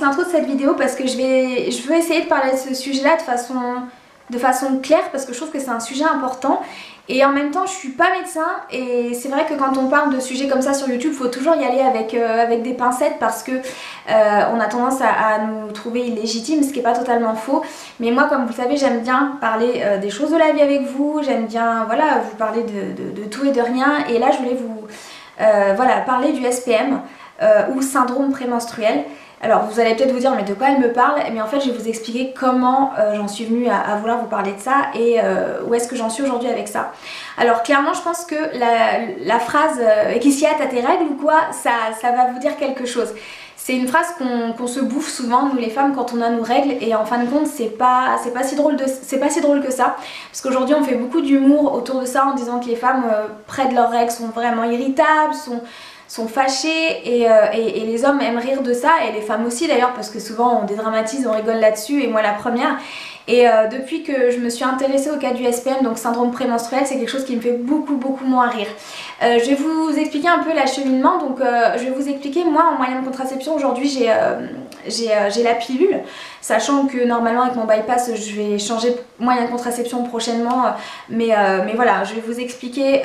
l'intro de cette vidéo parce que je veux essayer de parler de ce sujet-là de façon claire parce que je trouve que c'est un sujet important. Et en même temps, je suis pas médecin et c'est vrai que quand on parle de sujets comme ça sur YouTube, il faut toujours y aller avec des pincettes parce que on a tendance à nous trouver illégitimes, ce qui est pas totalement faux. Mais moi, comme vous le savez, j'aime bien parler des choses de la vie avec vous, j'aime bien voilà, vous parler de tout et de rien. Et là, je voulais vous voilà, parler du SPM ou syndrome prémenstruel. Alors vous allez peut-être vous dire mais de quoi elle me parle, mais en fait je vais vous expliquer comment j'en suis venue à vouloir vous parler de ça et où est-ce que j'en suis aujourd'hui avec ça. Alors clairement je pense que la phrase et qu'est-ce qu'il y a, t'as tes règles ou quoi, ça va vous dire quelque chose. C'est une phrase qu'on se bouffe souvent nous les femmes quand on a nos règles et en fin de compte c'est pas si drôle que ça parce qu'aujourd'hui on fait beaucoup d'humour autour de ça en disant que les femmes près de leurs règles sont vraiment irritables, sont fâchés et les hommes aiment rire de ça et les femmes aussi d'ailleurs parce que souvent on dédramatise, on rigole là-dessus et moi la première. Et depuis que je me suis intéressée au cas du SPM, donc syndrome prémenstruel, c'est quelque chose qui me fait beaucoup moins rire. Je vais vous expliquer un peu l'acheminement, donc je vais vous expliquer, moi en moyen de contraception aujourd'hui j'ai la pilule, sachant que normalement avec mon bypass je vais changer moyen de contraception prochainement, mais voilà, je vais vous expliquer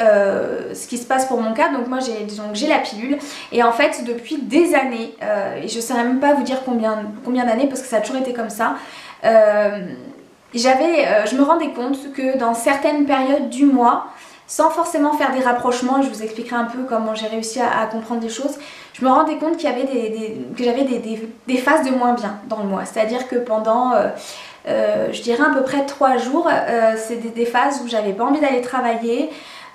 ce qui se passe pour mon cas. Donc moi j'ai la pilule et en fait depuis des années, et je ne saurais même pas vous dire combien d'années parce que ça a toujours été comme ça, je me rendais compte que dans certaines périodes du mois, sans forcément faire des rapprochements, et je vous expliquerai un peu comment j'ai réussi à comprendre les choses, je me rendais compte qu'il y avait que j'avais des phases de moins bien dans le mois. C'est-à-dire que pendant, je dirais à peu près 3 jours, c'est des phases où j'avais pas envie d'aller travailler,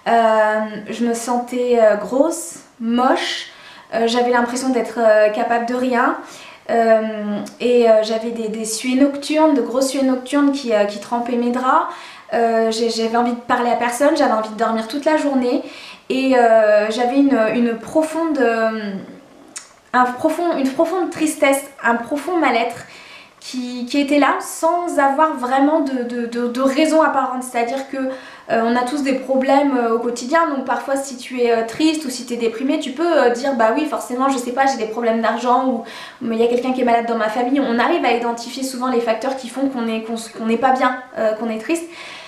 je me sentais grosse, moche, j'avais l'impression d'être capable de rien. J'avais des suées nocturnes, de grosses suées nocturnes qui trempaient mes draps. J'avais envie de parler à personne, j'avais envie de dormir toute la journée et j'avais une profonde tristesse, un profond mal-être qui était là sans avoir vraiment de raison apparente. C'est-à-dire que on a tous des problèmes au quotidien, donc parfois si tu es triste ou si tu es déprimé, tu peux dire bah oui forcément je sais pas, j'ai des problèmes d'argent ou il y a quelqu'un qui est malade dans ma famille. On arrive à identifier souvent les facteurs qui font qu'on n'est pas bien, qu'on est triste.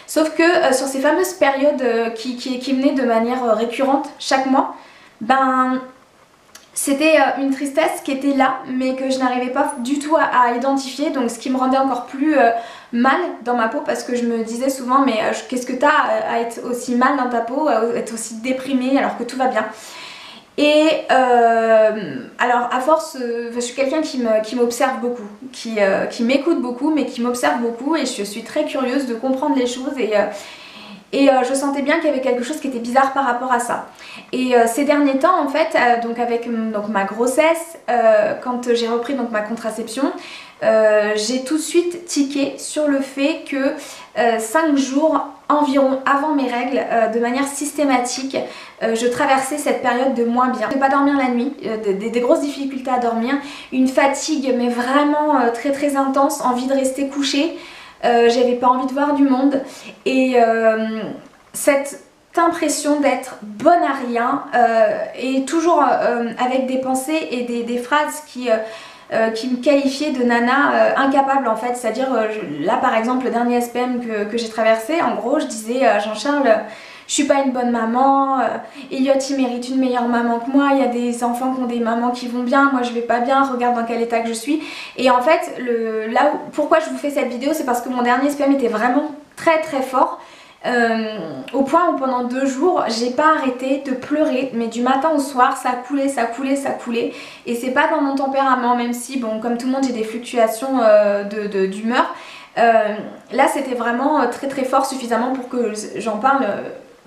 Sauf que sur ces fameuses périodes qui venaient de manière récurrente chaque mois, ben c'était une tristesse qui était là mais que je n'arrivais pas du tout à identifier, donc ce qui me rendait encore plus mal dans ma peau parce que je me disais souvent mais qu'est-ce que t'as à être aussi mal dans ta peau, à être aussi déprimée alors que tout va bien. Et alors à force, je suis quelqu'un qui m'observe beaucoup, qui m'écoute beaucoup mais qui m'observe beaucoup et je suis très curieuse de comprendre les choses et je sentais bien qu'il y avait quelque chose qui était bizarre par rapport à ça. Et ces derniers temps en fait, donc avec ma grossesse, quand j'ai repris donc ma contraception, j'ai tout de suite tiqué sur le fait que 5 jours environ avant mes règles, de manière systématique, je traversais cette période de moins bien. Je ne pouvais pas dormir la nuit, des grosses difficultés à dormir, une fatigue mais vraiment très intense, envie de rester couchée. J'avais pas envie de voir du monde et cette impression d'être bonne à rien et toujours avec des pensées et des phrases qui me qualifiaient de nana incapable en fait, c'est-à-dire là par exemple le dernier SPM que j'ai traversé, en gros je disais Jean-Charles, je suis pas une bonne maman, Elliot il mérite une meilleure maman que moi, il y a des enfants qui ont des mamans qui vont bien, moi je vais pas bien, regarde dans quel état que je suis. Et en fait, pourquoi je vous fais cette vidéo, c'est parce que mon dernier SPM était vraiment très fort, au point où pendant 2 jours, j'ai pas arrêté de pleurer, mais du matin au soir, ça coulait, et c'est pas dans mon tempérament, même si, bon, comme tout le monde, j'ai des fluctuations d'humeur. Là c'était vraiment très fort, suffisamment pour que j'en parle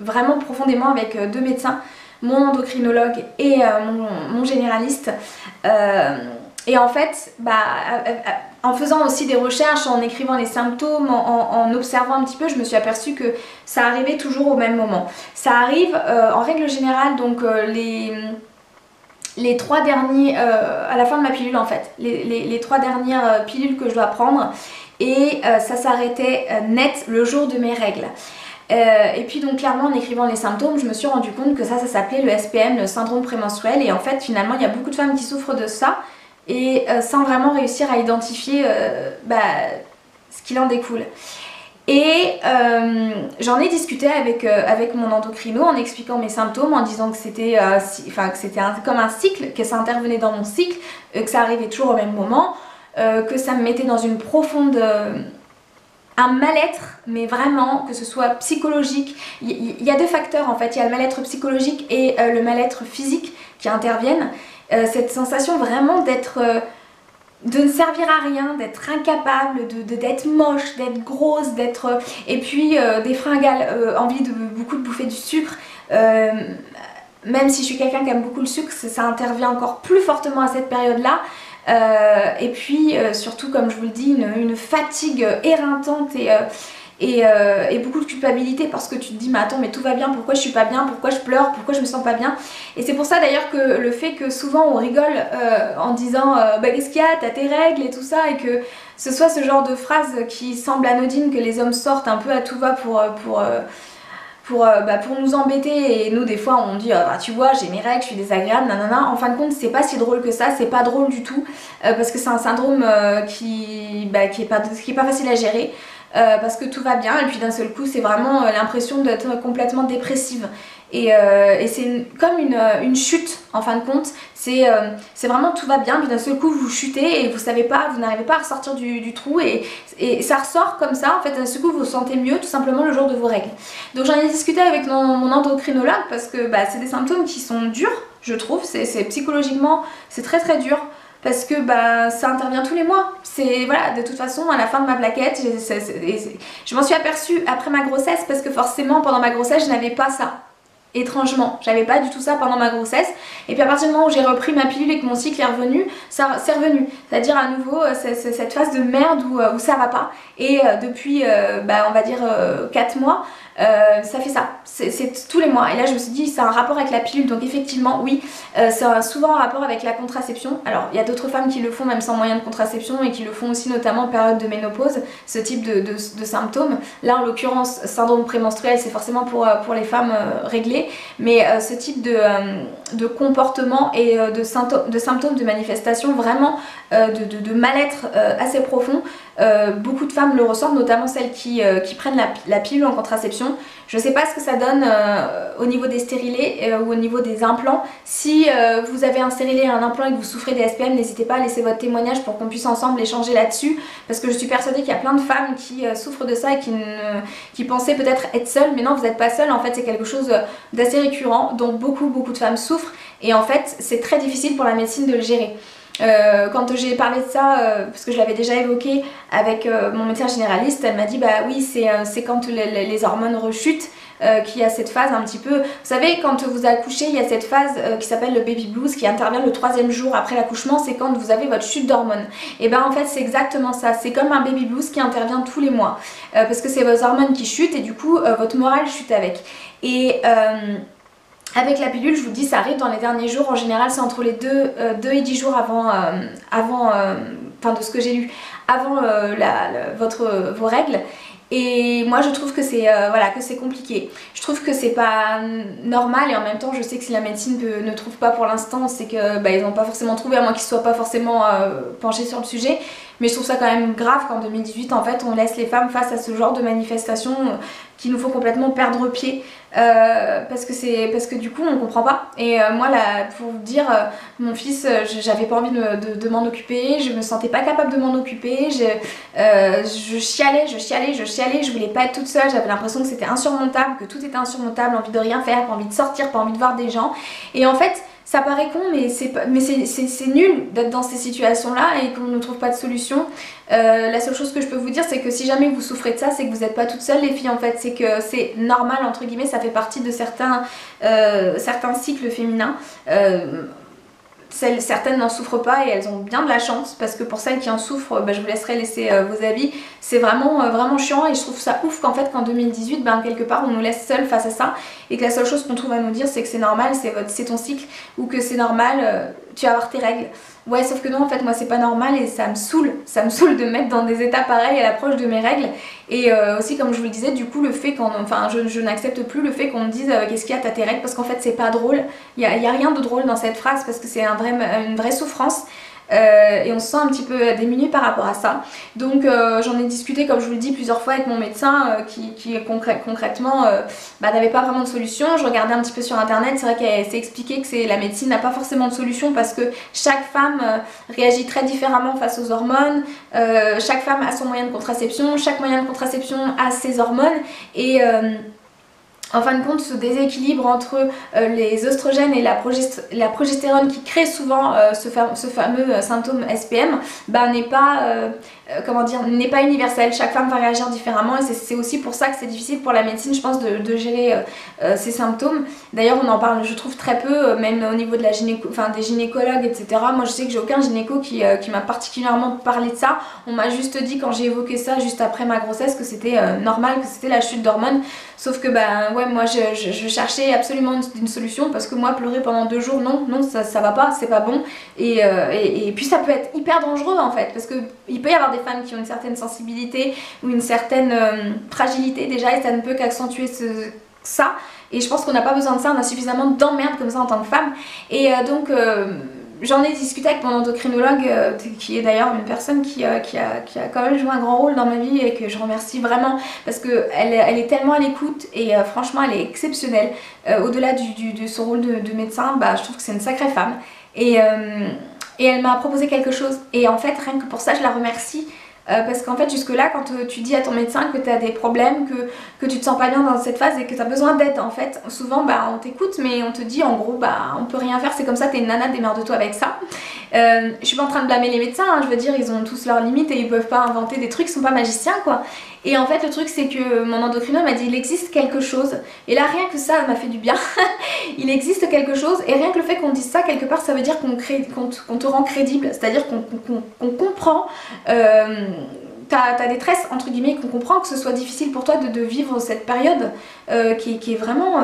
vraiment profondément avec 2 médecins, mon endocrinologue et mon généraliste. Et en fait, en faisant aussi des recherches, en écrivant les symptômes, en observant un petit peu, je me suis aperçue que ça arrivait toujours au même moment. Ça arrive en règle générale, donc les 3 derniers, à la fin de ma pilule en fait, les 3 dernières pilules que je dois prendre, et ça s'arrêtait net le jour de mes règles. Et puis donc clairement en écrivant les symptômes, je me suis rendu compte que ça s'appelait le SPM, le syndrome prémenstruel, et en fait finalement il y a beaucoup de femmes qui souffrent de ça, et sans vraiment réussir à identifier ce qu'il en découle. Et j'en ai discuté avec mon endocrino en expliquant mes symptômes, en disant que c'était comme un cycle, que ça intervenait dans mon cycle, que ça arrivait toujours au même moment, que ça me mettait dans une profonde... un mal-être, mais vraiment, que ce soit psychologique. Il y a deux facteurs en fait, il y a le mal-être psychologique et le mal-être physique qui interviennent. Cette sensation vraiment de ne servir à rien, d'être incapable, d'être moche, d'être grosse, et puis des fringales, envie de beaucoup de bouffer du sucre. Même si je suis quelqu'un qui aime beaucoup le sucre, ça intervient encore plus fortement à cette période-là. Et puis surtout, comme je vous le dis, une fatigue éreintante et beaucoup de culpabilité parce que tu te dis mais attends, mais tout va bien, pourquoi je suis pas bien, pourquoi je pleure, pourquoi je me sens pas bien. Et c'est pour ça d'ailleurs que le fait que souvent on rigole en disant qu'est-ce qu'il y a, t'as tes règles et tout ça, et que ce soit ce genre de phrase qui semble anodine que les hommes sortent un peu à tout va pour nous embêter, et nous des fois on dit tu vois j'ai mes règles, je suis désagréable, nanana. En fin de compte c'est pas si drôle que ça, c'est pas drôle du tout parce que c'est un syndrome qui est pas facile à gérer. Parce que tout va bien et puis d'un seul coup c'est vraiment l'impression d'être complètement dépressive et c'est comme une chute en fin de compte. C'est vraiment tout va bien puis d'un seul coup vous chutez et vous savez pas, vous n'arrivez pas à ressortir du trou et ça ressort comme ça en fait. D'un seul coup vous vous sentez mieux tout simplement le jour de vos règles. Donc j'en ai discuté avec mon endocrinologue parce que c'est des symptômes qui sont durs, je trouve. C'est psychologiquement c'est très très dur. Parce que ça intervient tous les mois. C'est voilà, de toute façon à la fin de ma plaquette, je m'en suis aperçue après ma grossesse parce que forcément pendant ma grossesse je n'avais pas ça. Étrangement, j'avais pas du tout ça pendant ma grossesse. Et puis à partir du moment où j'ai repris ma pilule et que mon cycle est revenu, c'est revenu. C'est-à-dire à nouveau cette phase de merde où ça va pas. Et depuis on va dire 4 mois, ça fait ça. C'est tous les mois. Et là je me suis dit c'est un rapport avec la pilule. Donc effectivement oui, c'est souvent un rapport avec la contraception. Alors il y a d'autres femmes qui le font même sans moyen de contraception et qui le font aussi notamment en période de ménopause, ce type de symptômes. Là en l'occurrence syndrome prémenstruel, c'est forcément pour les femmes réglées. Mais ce type de comportement et de symptômes, de manifestations vraiment de mal-être assez profond, beaucoup de femmes le ressentent, notamment celles qui prennent la pilule en contraception. Je ne sais pas ce que ça donne au niveau des stérilés ou au niveau des implants. Si vous avez un stérilet et un implant et que vous souffrez des SPM, n'hésitez pas à laisser votre témoignage pour qu'on puisse ensemble échanger là-dessus, parce que je suis persuadée qu'il y a plein de femmes qui souffrent de ça et qui pensaient peut-être être seules, mais non, vous n'êtes pas seule. En fait c'est quelque chose d'assez récurrent, dont beaucoup de femmes souffrent, et en fait c'est très difficile pour la médecine de le gérer. Quand j'ai parlé de ça, parce que je l'avais déjà évoqué avec mon médecin généraliste, elle m'a dit oui c'est quand les hormones rechutent qu'il y a cette phase un petit peu, vous savez quand vous accouchez il y a cette phase qui s'appelle le baby blues qui intervient le 3e jour après l'accouchement, c'est quand vous avez votre chute d'hormones. Et en fait c'est exactement ça, c'est comme un baby blues qui intervient tous les mois parce que c'est vos hormones qui chutent et du coup votre morale chute avec. Et avec la pilule, je vous dis, ça arrive dans les derniers jours. En général, c'est entre les 2 et 10 jours de ce que j'ai lu, avant vos règles. Et moi je trouve que c'est compliqué. Je trouve que c'est pas normal, et en même temps je sais que si la médecine ne trouve pas pour l'instant, c'est que ils n'ont pas forcément trouvé, à moins qu'ils soient pas forcément penchés sur le sujet. Mais je trouve ça quand même grave qu'en 2018 en fait on laisse les femmes face à ce genre de manifestations qui nous font complètement perdre pied parce que du coup on comprend pas. Et moi là, pour vous dire, mon fils, j'avais pas envie de m'en occuper, je me sentais pas capable de m'en occuper, je chialais, je voulais pas être toute seule, j'avais l'impression que c'était insurmontable, que tout était insurmontable, envie de rien faire, pas envie de sortir, pas envie de voir des gens. Et en fait ça paraît con, mais c'est nul d'être dans ces situations-là et qu'on ne trouve pas de solution. La seule chose que je peux vous dire, c'est que si jamais vous souffrez de ça, c'est que vous n'êtes pas toute seule les filles en fait. C'est que c'est normal entre guillemets, ça fait partie de certains cycles féminins. Certaines n'en souffrent pas et elles ont bien de la chance, parce que pour celles qui en souffrent, je vous laisserai laisser vos avis. C'est vraiment chiant, et je trouve ça ouf qu'en fait qu'en 2018 quelque part on nous laisse seuls face à ça, et que la seule chose qu'on trouve à nous dire c'est que c'est normal, c'est ton cycle, ou que c'est normal, tu vas avoir tes règles. Ouais, sauf que non, en fait moi c'est pas normal, et ça me saoule de me mettre dans des états pareils à l'approche de mes règles. Et aussi comme je vous le disais, du coup le fait je n'accepte plus le fait qu'on me dise qu'est-ce qu'il y a, t'as tes règles, parce qu'en fait c'est pas drôle, il y a rien de drôle dans cette phrase, parce que c'est une vraie souffrance. et on se sent un petit peu démuni par rapport à ça. Donc j'en ai discuté, comme je vous le dis, plusieurs fois avec mon médecin qui concrètement n'avait pas vraiment de solution. Je regardais un petit peu sur internet, c'est vrai qu'elle s'est expliqué que la médecine n'a pas forcément de solution parce que chaque femme réagit très différemment face aux hormones, chaque femme a son moyen de contraception, chaque moyen de contraception a ses hormones et en fin de compte, ce déséquilibre entre les oestrogènes et la progestérone qui crée souvent ce fameux symptôme SPM n'est pas, n'est pas universel. Chaque femme va réagir différemment et c'est aussi pour ça que c'est difficile pour la médecine, je pense, de gérer ces symptômes. D'ailleurs, on en parle, je trouve, très peu, même au niveau de la des gynécologues, etc. Moi, je sais que j'ai aucun gynéco qui m'a particulièrement parlé de ça. On m'a juste dit, quand j'ai évoqué ça juste après ma grossesse, que c'était normal, que c'était la chute d'hormones. Sauf que ouais, moi je cherchais absolument une solution parce que moi pleurer pendant 2 jours, non ça va pas, c'est pas bon et puis ça peut être hyper dangereux en fait parce que il peut y avoir des femmes qui ont une certaine sensibilité ou une certaine fragilité déjà et ça ne peut qu'accentuer ça et je pense qu'on n'a pas besoin de ça, on a suffisamment d'emmerdes comme ça en tant que femme et donc j'en ai discuté avec mon endocrinologue qui est d'ailleurs une personne qui a quand même joué un grand rôle dans ma vie et que je remercie vraiment parce qu'elle est tellement à l'écoute et franchement elle est exceptionnelle. Au-delà de son rôle de médecin, je trouve que c'est une sacrée femme et elle m'a proposé quelque chose et en fait rien que pour ça je la remercie. Parce qu'en fait jusque là quand tu dis à ton médecin que tu as des problèmes, que tu te sens pas bien dans cette phase et que tu as besoin d'aide en fait souvent on t'écoute mais on te dit en gros on peut rien faire, c'est comme ça, t'es une nana, démerde-toi avec ça. Je suis pas en train de blâmer les médecins, hein, je veux dire ils ont tous leurs limites et ils peuvent pas inventer des trucs, ils sont pas magiciens quoi. Et en fait le truc c'est que mon endocrino m'a dit il existe quelque chose et là rien que ça m'a fait du bien. Il existe quelque chose et rien que le fait qu'on dise ça quelque part ça veut dire qu'on te rend crédible, c'est-à-dire qu'on comprend ta détresse entre guillemets, qu'on comprend que ce soit difficile pour toi de vivre cette période qui est vraiment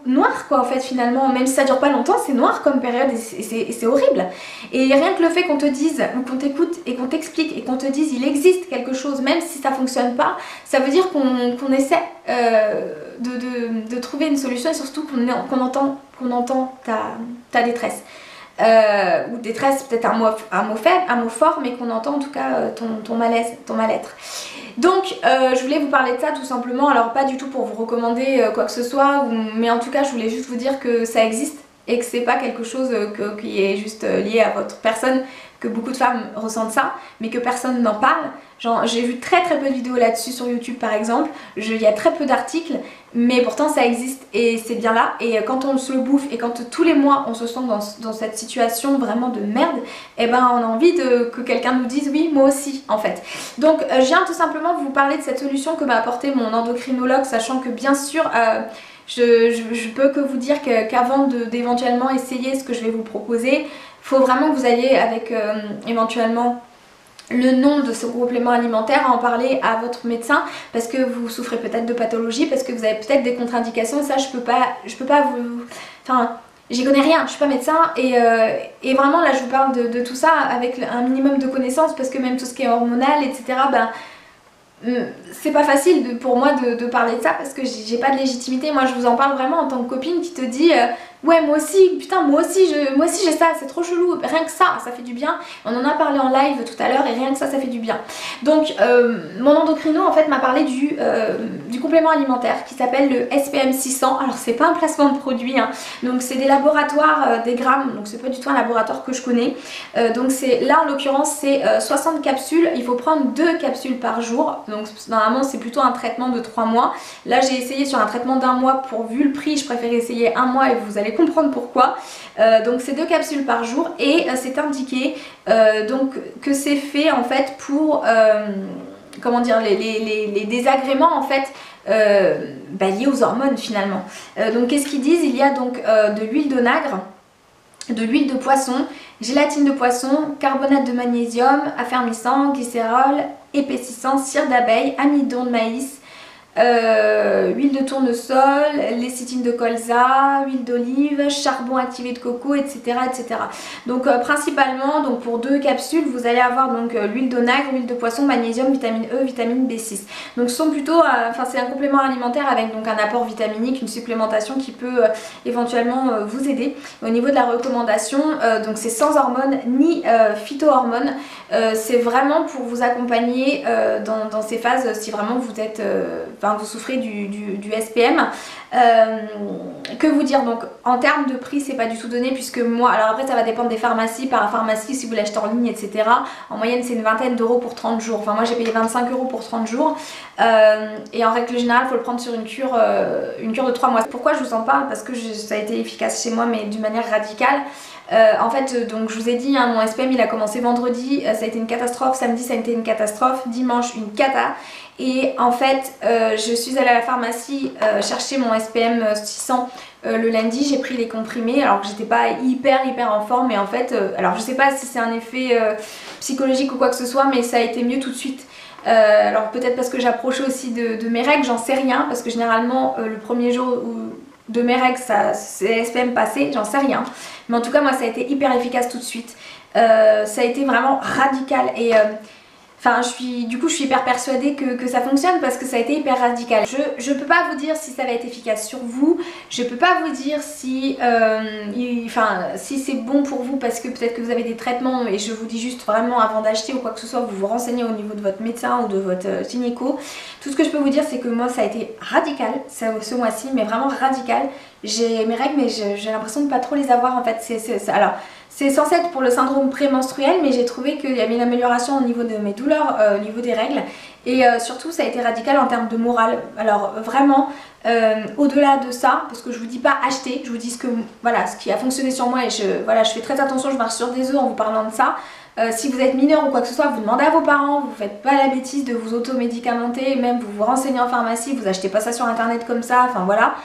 noire quoi en fait finalement, même si ça dure pas longtemps c'est noir comme période et c'est horrible et rien que le fait qu'on te dise ou qu'on t'écoute et qu'on t'explique et qu'on te dise il existe quelque chose même si ça fonctionne pas, ça veut dire qu'on essaie de trouver une solution et surtout qu'on entend ta détresse. Ou détresse, peut-être un mot faible, un mot fort, mais qu'on entend en tout cas ton malaise, ton mal-être. Donc je voulais vous parler de ça tout simplement, alors pas du tout pour vous recommander quoi que ce soit, mais en tout cas je voulais juste vous dire que ça existe et que c'est pas quelque chose qui est juste lié à votre personne, que beaucoup de femmes ressentent ça, mais que personne n'en parle. Genre j'ai vu très peu de vidéos là-dessus sur YouTube par exemple, il y a très peu d'articles, mais pourtant ça existe et c'est bien là. Et quand on se le bouffe et quand tous les mois on se sent dans cette situation vraiment de merde, et on a envie que quelqu'un nous dise oui moi aussi en fait. Donc je viens tout simplement vous parler de cette solution que m'a apporté mon endocrinologue, sachant que bien sûr je peux que vous dire qu'avant d'éventuellement essayer ce que je vais vous proposer, faut vraiment que vous alliez avec éventuellement le nom de ce complément alimentaire, à en parler à votre médecin parce que vous souffrez peut-être de pathologie, parce que vous avez peut-être des contre-indications. Ça je peux pas vous... Enfin, j'y connais rien, je suis pas médecin et vraiment là je vous parle de tout ça avec un minimum de connaissances parce que même tout ce qui est hormonal etc. C'est pas facile pour moi de parler de ça parce que j'ai pas de légitimité. Moi je vous en parle vraiment en tant que copine qui te dit ouais moi aussi, putain moi aussi j'ai ça, c'est trop chelou. Rien que ça fait du bien. On en a parlé en live tout à l'heure et rien que ça fait du bien. Donc mon endocrino en fait m'a parlé du complément alimentaire qui s'appelle le SPM 600. Alors c'est pas un placement de produit hein. Donc c'est des laboratoires des grammes, donc c'est pas du tout un laboratoire que je connais. Donc là en l'occurrence c'est 60 capsules, il faut prendre 2 capsules par jour. Donc normalement c'est plutôt un traitement de 3 mois. Là j'ai essayé sur un traitement d'1 mois pour vu le prix, je préfère essayer 1 mois et vous allez comprendre pourquoi. Donc c'est 2 capsules par jour et c'est indiqué donc que c'est fait en fait pour comment dire les désagréments en fait liés aux hormones finalement. Donc qu'est-ce qu'ils disent? Il y a donc de l'huile d'onagre, de l'huile de poisson, gélatine de poisson, carbonate de magnésium, affermissant, glycérol, épaississant, cire d'abeille, amidon de maïs, huile de tournesol, lécithine de colza, huile d'olive, charbon activé de coco, etc. etc. Donc principalement, donc pour 2 capsules, vous allez avoir donc l'huile d'onagre, huile de poisson, magnésium, vitamine E, vitamine B6. Donc ce sont plutôt, enfin c'est un complément alimentaire avec donc un apport vitaminique, une supplémentation qui peut éventuellement vous aider. Au niveau de la recommandation, donc c'est sans hormones ni phytohormones. C'est vraiment pour vous accompagner dans ces phases si vraiment vous êtes, vous souffrez du SPM. Que vous dire, donc en termes de prix c'est pas du tout donné puisque moi, alors après ça va dépendre des pharmacies, par pharmacie si vous l'achetez en ligne etc. En moyenne c'est une vingtaine d'euros pour 30 jours, enfin moi j'ai payé 25 euros pour 30 jours et en règle générale il faut le prendre sur une cure de 3 mois. Pourquoi je vous en parle? Parce que ça a été efficace chez moi mais d'une manière radicale. En fait donc je vous ai dit hein, mon SPM il a commencé vendredi, ça a été une catastrophe, samedi ça a été une catastrophe, dimanche une cata. Et en fait je suis allée à la pharmacie chercher mon SPM 600 le lundi, j'ai pris les comprimés alors que j'étais pas hyper en forme mais en fait alors je sais pas si c'est un effet psychologique ou quoi que ce soit mais ça a été mieux tout de suite. Alors peut-être parce que j'approchais aussi de mes règles, j'en sais rien parce que généralement le premier jour de mes règles c'est SPM passé, j'en sais rien mais en tout cas moi ça a été hyper efficace tout de suite. Ça a été vraiment radical et enfin, du coup, je suis hyper persuadée que ça fonctionne parce que ça a été hyper radical. Je peux pas vous dire si ça va être efficace sur vous. Je peux pas vous dire si, si c'est bon pour vous parce que peut-être que vous avez des traitements et je vous dis juste vraiment avant d'acheter ou quoi que ce soit, vous vous renseignez au niveau de votre médecin ou de votre gynéco. Tout ce que je peux vous dire, c'est que moi, ça a été radical ce mois-ci, mais vraiment radical. J'ai mes règles, mais j'ai l'impression de pas trop les avoir en fait. Alors, c'est censé être pour le syndrome prémenstruel, mais j'ai trouvé qu'il y avait une amélioration au niveau de mes douleurs, au niveau des règles. Et surtout, ça a été radical en termes de morale. Alors vraiment, au-delà de ça, parce que je vous dis pas acheter, je vous dis ce qui a fonctionné sur moi et je fais très attention, je marche sur des œufs en vous parlant de ça. Si vous êtes mineur ou quoi que ce soit, vous demandez à vos parents, vous faites pas la bêtise de vous automédicamenter, même vous vous renseignez en pharmacie, vous achetez pas ça sur internet comme ça, enfin voilà.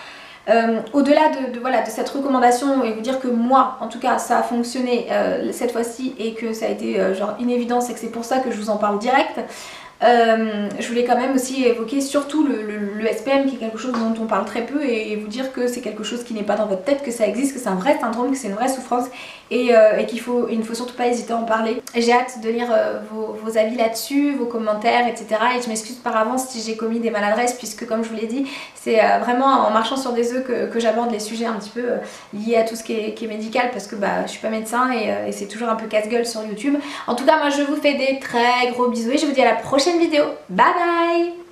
Au-delà de cette recommandation et vous dire que moi en tout cas ça a fonctionné cette fois-ci et que ça a été genre une évidence et que c'est pour ça que je vous en parle direct, je voulais quand même aussi évoquer surtout le SPM qui est quelque chose dont on parle très peu et vous dire que c'est quelque chose qui n'est pas dans votre tête, que ça existe, que c'est un vrai syndrome, que c'est une vraie souffrance et il ne faut surtout pas hésiter à en parler. J'ai hâte de lire vos avis là-dessus, vos commentaires etc. Et je m'excuse par avance si j'ai commis des maladresses puisque comme je vous l'ai dit c'est vraiment en marchant sur des œufs que j'aborde les sujets un petit peu liés à tout ce qui est médical parce que je suis pas médecin et c'est toujours un peu casse-gueule sur YouTube. En tout cas moi je vous fais des très gros bisous et je vous dis à la prochaine vidéo. Bye bye!